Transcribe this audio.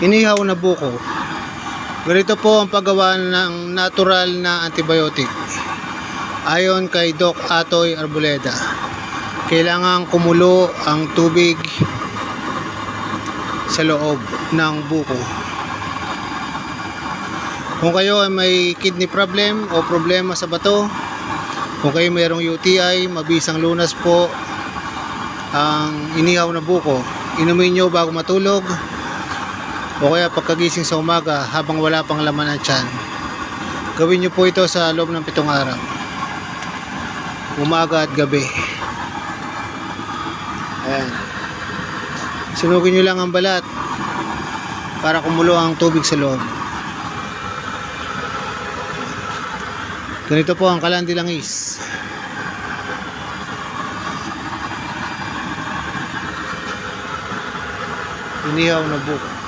inihaw na buko. Ganito po ang paggawa ng natural na antibiotic. Ayon kay Doc Atoy Arboleda, kailangan kumulo ang tubig sa loob ng buko. Kung kayo ay may kidney problem o problema sa bato, kung kayo mayroong UTI, mabisang lunas po ang inihaw na buko. Inumin nyo bago matulog o kaya pagkagising sa umaga habang wala pang laman ang tiyan. Gawin nyo po ito sa loob ng 7 araw, umaga at gabi. Ayan. Sunugin nyo lang ang balat para kumulo ang tubig sa loob. Ganito po ang kalandilangis. Inihaw na buko.